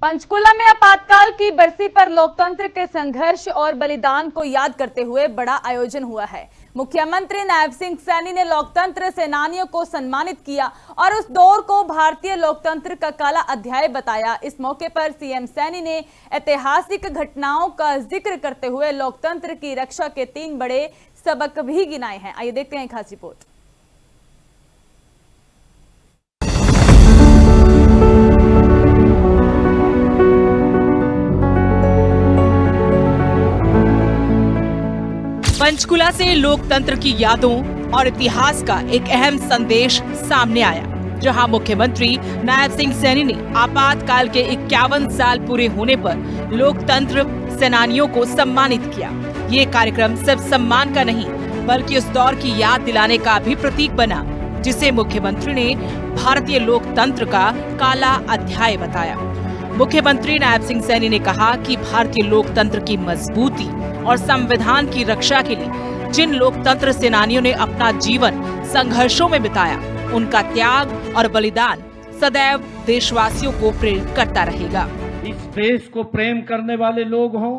पंचकुला में आपातकाल की बरसी पर लोकतंत्र के संघर्ष और बलिदान को याद करते हुए बड़ा आयोजन हुआ है। मुख्यमंत्री नायब सिंह सैनी ने लोकतंत्र सेनानियों को सम्मानित किया और उस दौर को भारतीय लोकतंत्र का काला अध्याय बताया। इस मौके पर सीएम सैनी ने ऐतिहासिक घटनाओं का जिक्र करते हुए लोकतंत्र की रक्षा के 3 बड़े सबक भी गिनाए हैं। आइए देखते हैं खास रिपोर्ट। पंचकुला से लोकतंत्र की यादों और इतिहास का एक अहम संदेश सामने आया, जहां मुख्यमंत्री नायब सिंह सैनी ने आपातकाल के 51 साल पूरे होने पर लोकतंत्र सेनानियों को सम्मानित किया। ये कार्यक्रम सिर्फ सम्मान का नहीं, बल्कि उस दौर की याद दिलाने का भी प्रतीक बना, जिसे मुख्यमंत्री ने भारतीय लोकतंत्र का काला अध्याय बताया। मुख्यमंत्री नायब सिंह सैनी ने कहा कि भारतीय लोकतंत्र की मजबूती और संविधान की रक्षा के लिए जिन लोकतंत्र सेनानियों ने अपना जीवन संघर्षों में बिताया, उनका त्याग और बलिदान सदैव देशवासियों को प्रेरित करता रहेगा। इस देश को प्रेम करने वाले लोग हों,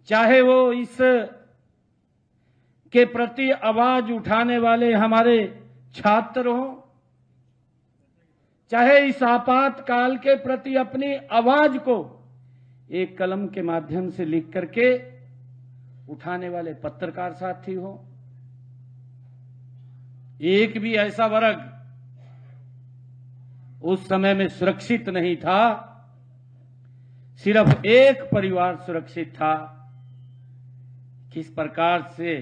चाहे वो इस के प्रति आवाज उठाने वाले हमारे छात्र हों, चाहे इस आपातकाल के प्रति अपनी आवाज को एक कलम के माध्यम से लिख करके उठाने वाले पत्रकार साथी हो, एक भी ऐसा वर्ग उस समय में सुरक्षित नहीं था। सिर्फ एक परिवार सुरक्षित था। किस प्रकार से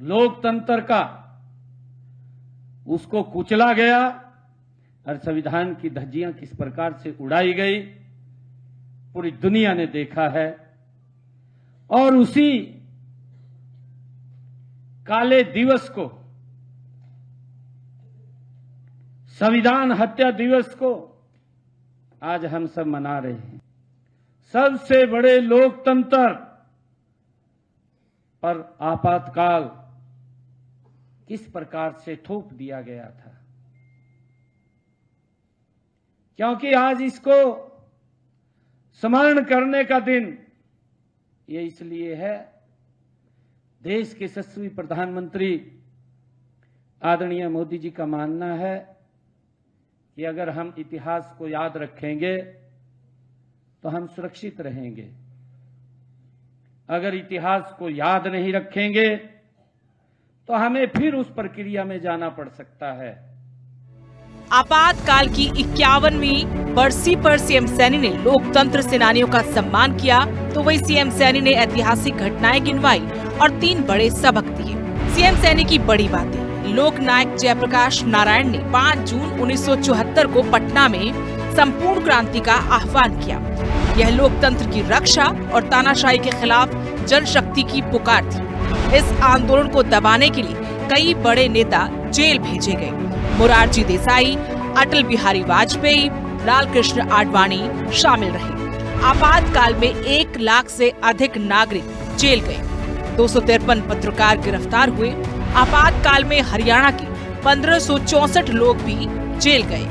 लोकतंत्र का उसको कुचला गया और संविधान की धज्जियां किस प्रकार से उड़ाई गई, पूरी दुनिया ने देखा है। और उसी काले दिवस को, संविधान हत्या दिवस को आज हम सब मना रहे हैं। सबसे बड़े लोकतंत्र पर आपातकाल किस प्रकार से थोप दिया गया था, क्योंकि आज इसको स्मरण करने का दिन ये इसलिए है, देश के यशस्वी प्रधानमंत्री आदरणीय मोदी जी का मानना है कि अगर हम इतिहास को याद रखेंगे तो हम सुरक्षित रहेंगे। अगर इतिहास को याद नहीं रखेंगे तो हमें फिर उस प्रक्रिया में जाना पड़ सकता है। आपातकाल की 51वीं बरसी पर सीएम सैनी ने लोकतंत्र सेनानियों का सम्मान किया, तो वही सीएम सैनी ने ऐतिहासिक घटनाएं गिनवाई और 3 बड़े सबक दिए। सीएम सैनी की बड़ी बातें। लोक नायक जयप्रकाश नारायण ने 5 जून 1974 को पटना में संपूर्ण क्रांति का आह्वान किया। यह लोकतंत्र की रक्षा और तानाशाही के खिलाफ जनशक्ति की पुकार थी। इस आंदोलन को दबाने के लिए कई बड़े नेता जेल भेजे गए। मोरारजी देसाई, अटल बिहारी वाजपेयी, लालकृष्ण आडवाणी शामिल रहे। आपातकाल में 1 लाख से अधिक नागरिक जेल गए। 253 पत्रकार गिरफ्तार हुए। आपातकाल में हरियाणा के 1564 लोग भी जेल गए।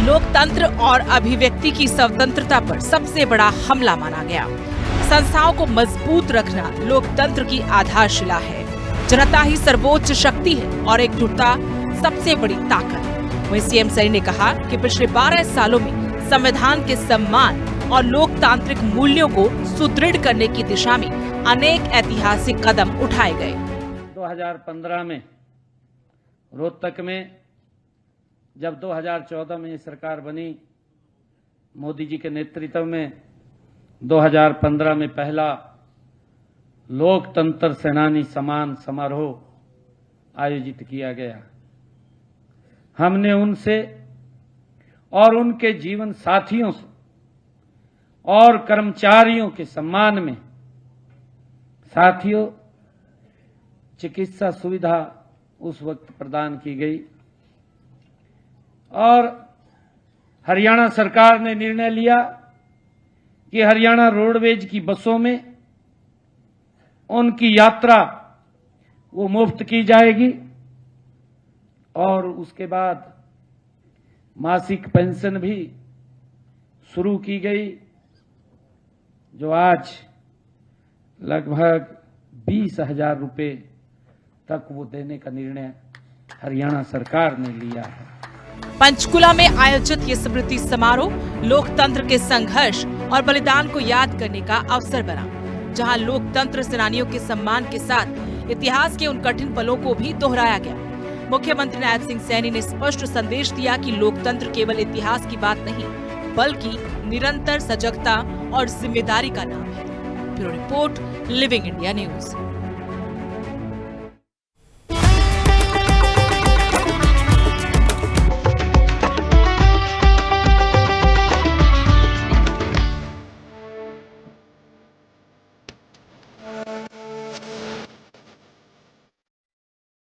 लोकतंत्र और अभिव्यक्ति की स्वतंत्रता पर सबसे बड़ा हमला माना गया। संस्थाओं को मजबूत रखना लोकतंत्र की आधारशिला है। जनता ही सर्वोच्च शक्ति है और एकजुटता सबसे बड़ी ताकत। वहीं सीएम सैनी ने कहा कि पिछले 12 सालों में संविधान के सम्मान और लोकतांत्रिक मूल्यों को सुदृढ़ करने की दिशा में अनेक ऐतिहासिक कदम उठाए गए। 2015 में रोहतक में जब 2014 में ये सरकार बनी, मोदी जी के नेतृत्व में 2015 में पहला लोकतंत्र सेनानी सम्मान समारोह आयोजित किया गया। हमने उनसे और उनके जीवन साथियों से और कर्मचारियों के सम्मान में साथियों चिकित्सा सुविधा उस वक्त प्रदान की गई और हरियाणा सरकार ने निर्णय लिया कि हरियाणा रोडवेज की बसों में उनकी यात्रा वो मुफ्त की जाएगी और उसके बाद मासिक पेंशन भी शुरू की गई, जो आज लगभग 20,000 रुपए तक वो देने का निर्णय हरियाणा सरकार ने लिया है। पंचकुला में आयोजित ये स्मृति समारोह लोकतंत्र के संघर्ष और बलिदान को याद करने का अवसर बना, जहां लोकतंत्र सेनानियों के सम्मान के साथ इतिहास के उन कठिन पलों को भी दोहराया गया। मुख्यमंत्री नायब सिंह सैनी ने स्पष्ट संदेश दिया कि लोकतंत्र केवल इतिहास की बात नहीं, बल्कि निरंतर सजगता और जिम्मेदारी का नाम है। Bureau report, living India news.